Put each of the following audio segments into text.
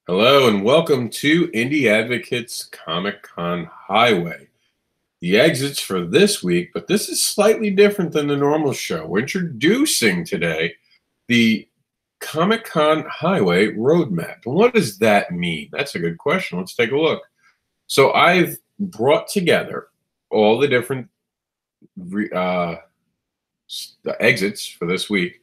Hello and welcome to Indie Advocates Comic Con Highway. The exits for this week, but this is slightly different than the normal show. We're introducing today the Comic Con Highway Roadmap. And what does that mean? That's a good question. Let's take a look. So I've brought together all the different exits for this week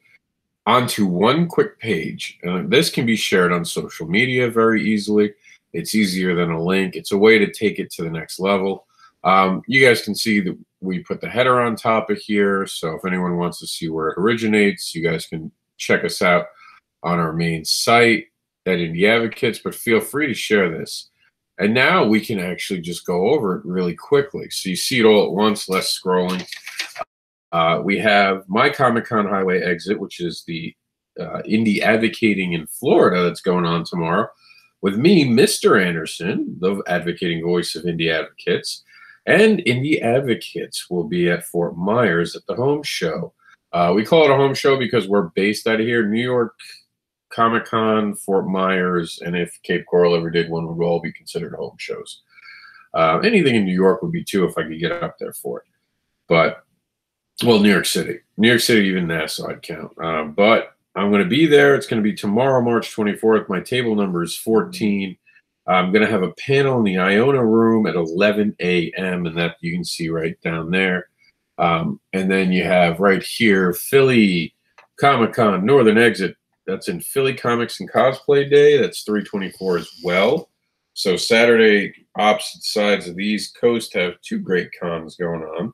onto one quick page. This can be shared on social media very easily. It's easier than a link. It's a way to take it to the next level. You guys can see that we put the header on top of here. So if anyone wants to see where it originates, you guys can check us out on our main site at Indie Advocates, but feel free to share this. And now we can actually just go over it really quickly. So you see it all at once, less scrolling. We have my Comic Con Highway exit, which is the indie advocating in Florida that's going on tomorrow, with me, Mr. Anderson, the advocating voice of Indie Advocates, and Indie Advocates will be at Fort Myers at the home show. We call it a home show because we're based out of here, New York Comic Con, Fort Myers, and if Cape Coral ever did one, would all be considered home shows. Anything in New York would be too if I could get up there for it. But well, New York City, even Nassau I'd count. But I'm going to be there. It's going to be tomorrow, March 24th. My table number is 14. I'm going to have a panel in the Iona room at 11 a.m. and that you can see right down there. And then you have right here, Philly Comic-Con Northern Exit. That's in Philly Comics and Cosplay Day. That's 3/24 as well. So Saturday, opposite sides of the East Coast have two great cons going on.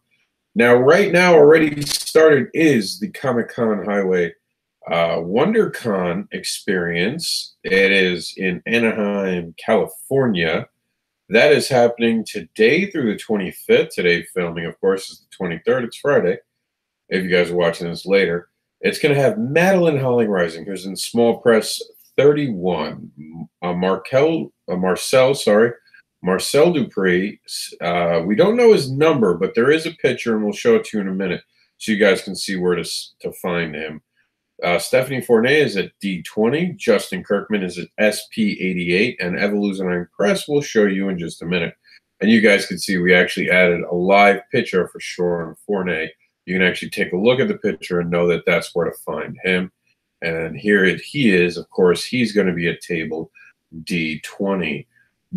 Now, right now, already started is the Comic Con Highway WonderCon experience. It is in Anaheim, California. That is happening today through the 25th. Today, filming, of course, is the 23rd. It's Friday, if you guys are watching this later. It's going to have Madeline Holling Rising, who's in Small Press 31. Marcel Dupree. We don't know his number, but there is a picture, and we'll show it to you in a minute so you guys can see where to find him. Stephanie Fournier is at D20. Justin Kirkman is at SP88. And Evolutionary Press will show you in just a minute. And you guys can see we actually added a live picture for Sean Fournier. You can actually take a look at the picture and know that that's where to find him. And here he is. Of course, he's going to be at table D20.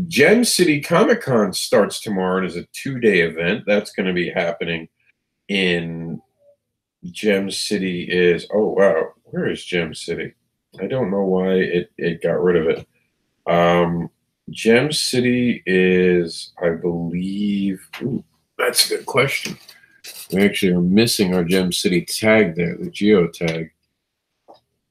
Gem City Comic Con starts tomorrow. It is a 2-day event. That's going to be happening in Gem City oh, wow. Where is Gem City? I don't know why it got rid of it. Gem City is, I believe, ooh, that's a good question. We actually are missing our Gem City tag there, the geo tag.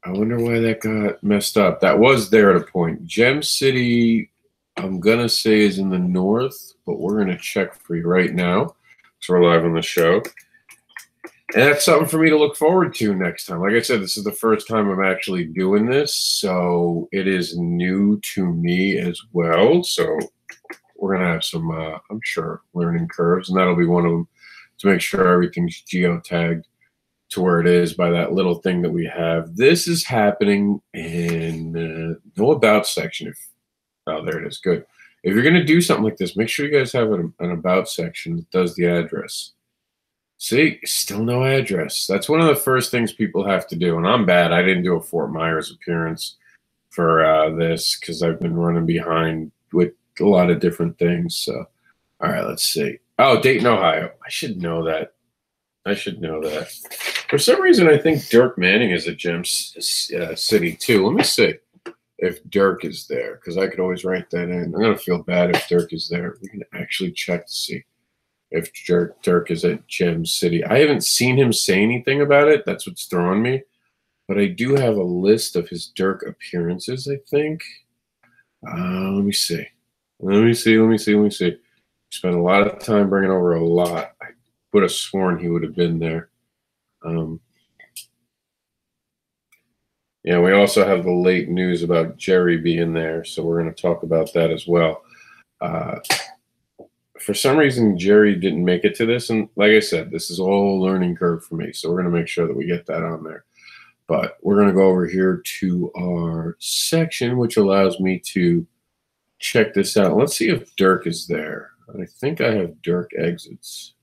I wonder why that got messed up. That was there at a point. Gem City, I'm going to say, is in the north, but we're going to check for you right now because we're live on the show. And that's something for me to look forward to next time. Like I said, this is the first time I'm actually doing this, so it is new to me as well. So we're going to have some, I'm sure, learning curves, and that'll be one of them, to make sure everything's geotagged to where it is by that little thing that we have. This is happening in no about section. Oh, there it is. Good. If you're going to do something like this, make sure you guys have an about section that does the address. See, still no address. That's one of the first things people have to do. And I'm bad. I didn't do a Fort Myers appearance for this because I've been running behind with a lot of different things. So, all right, let's see. Oh, Dayton, Ohio. I should know that. For some reason, I think Dirk Manning is at Gem City too. Let me see if Dirk is there, because I could always write that in. I'm going to feel bad if Dirk is there. We can actually check to see if Dirk is at Gem City. I haven't seen him say anything about it. That's what's throwing me. But I do have a list of his Dirk appearances, I think. Let me see. Spent a lot of time bringing over a lot. I would have sworn he would have been there. Yeah, we also have the late news about Jerry being there, so we're going to talk about that as well. For some reason, Jerry didn't make it to this, and like I said, this is all a learning curve for me, so we're going to make sure that we get that on there. But we're going to go over here to our section, which allows me to check this out. Let's see if Dirk is there. I think I have Dirk exits.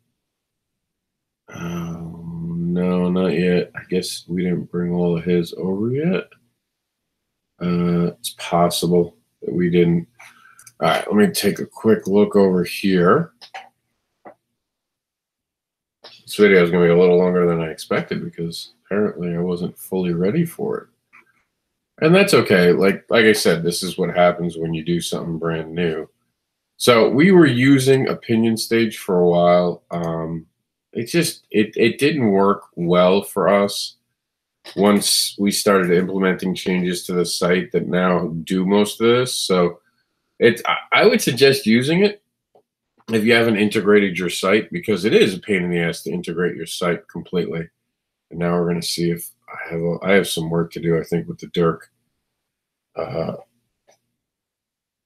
No, not yet. I guess we didn't bring all of his over yet. It's possible that we didn't. All right, let me take a quick look over here. This video is going to be a little longer than I expected because apparently I wasn't fully ready for it. And that's okay. Like I said, this is what happens when you do something brand new. So we were using Opinion Stage for a while. It didn't work well for us once we started implementing changes to the site that now do most of this. So I would suggest using it if you haven't integrated your site, because it is a pain in the ass to integrate your site completely. And now we're going to see if I have some work to do, I think, with the Dirk.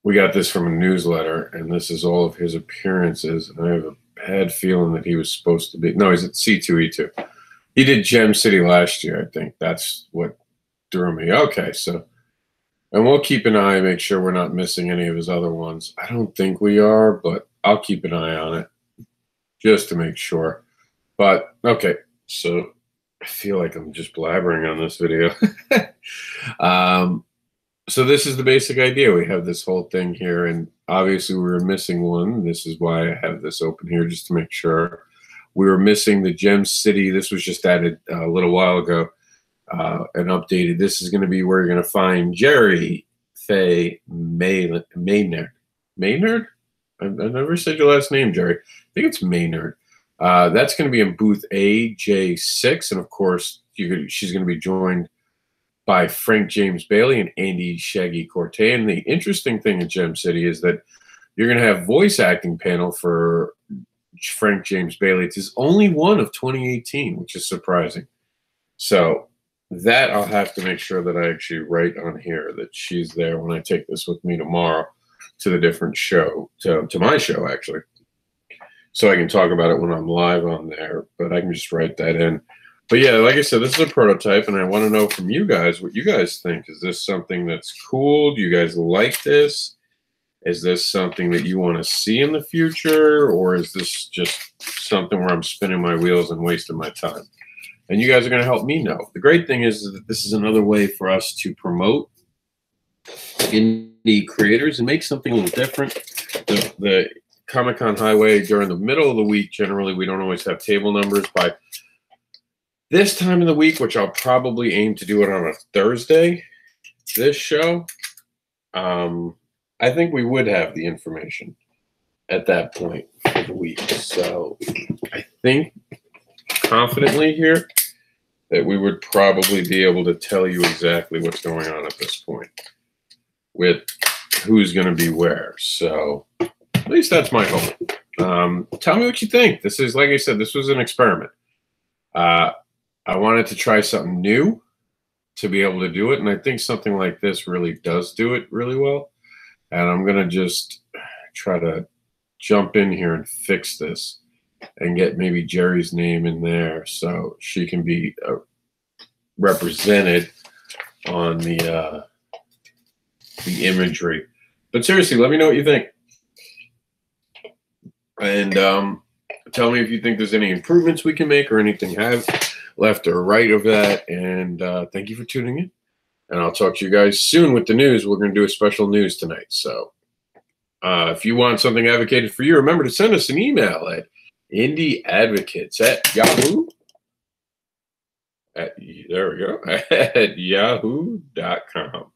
We got this from a newsletter, and this is all of his appearances. And I have a bad feeling that he was supposed to be. No, he's at C2E2. He did Gem City last year, I think. That's what threw me. Okay, so. And we'll keep an eye, make sure we're not missing any of his other ones. I don't think we are, but I'll keep an eye on it just to make sure. But, okay, so I feel like I'm just blabbering on this video. So this is the basic idea. We have this whole thing here, and obviously we were missing one. This is why I have this open here, just to make sure. We were missing the Gem City. This was just added a little while ago. And updated. This is going to be where you're going to find Jerry Faye Maynard. Maynard? I never said your last name, Jerry. I think it's Maynard. That's going to be in booth AJ6. And, of course, she's going to be joined by Frank James Bailey and Andy Shaggy Corte. And the interesting thing at Gem City is that you're going to have voice acting panel for Frank James Bailey. It's his only one of 2018, which is surprising. So that I'll have to make sure that I actually write on here that she's there when I take this with me tomorrow to the different show, to my show, actually. So I can talk about it when I'm live on there, but I can just write that in. But yeah, like I said, this is a prototype, and I want to know from you guys what you guys think. Is this something that's cool? Do you guys like this? Is this something that you want to see in the future, or is this just something where I'm spinning my wheels and wasting my time? And you guys are going to help me know. The great thing is that this is another way for us to promote indie creators and make something a little different. The Comic-Con Highway during the middle of the week, generally we don't always have table numbers. By this time of the week, which I'll probably aim to do it on a Thursday, this show, I think we would have the information at that point for the week. So I think confidently here that we would probably be able to tell you exactly what's going on at this point with who's going to be where. So at least that's my hope. Tell me what you think. This is, like I said, this was an experiment. I wanted to try something new to be able to do it, and I think something like this really does do it really well. And I'm going to just try to jump in here and fix this and get maybe Jerry's name in there so she can be represented on the imagery. But seriously, let me know what you think. And tell me if you think there's any improvements we can make or anything have left or right of that. And thank you for tuning in. And I'll talk to you guys soon with the news. We're going to do a special news tonight. So if you want something advocated for you, remember to send us an email at indieadvocates@yahoo. There we go. At yahoo.com.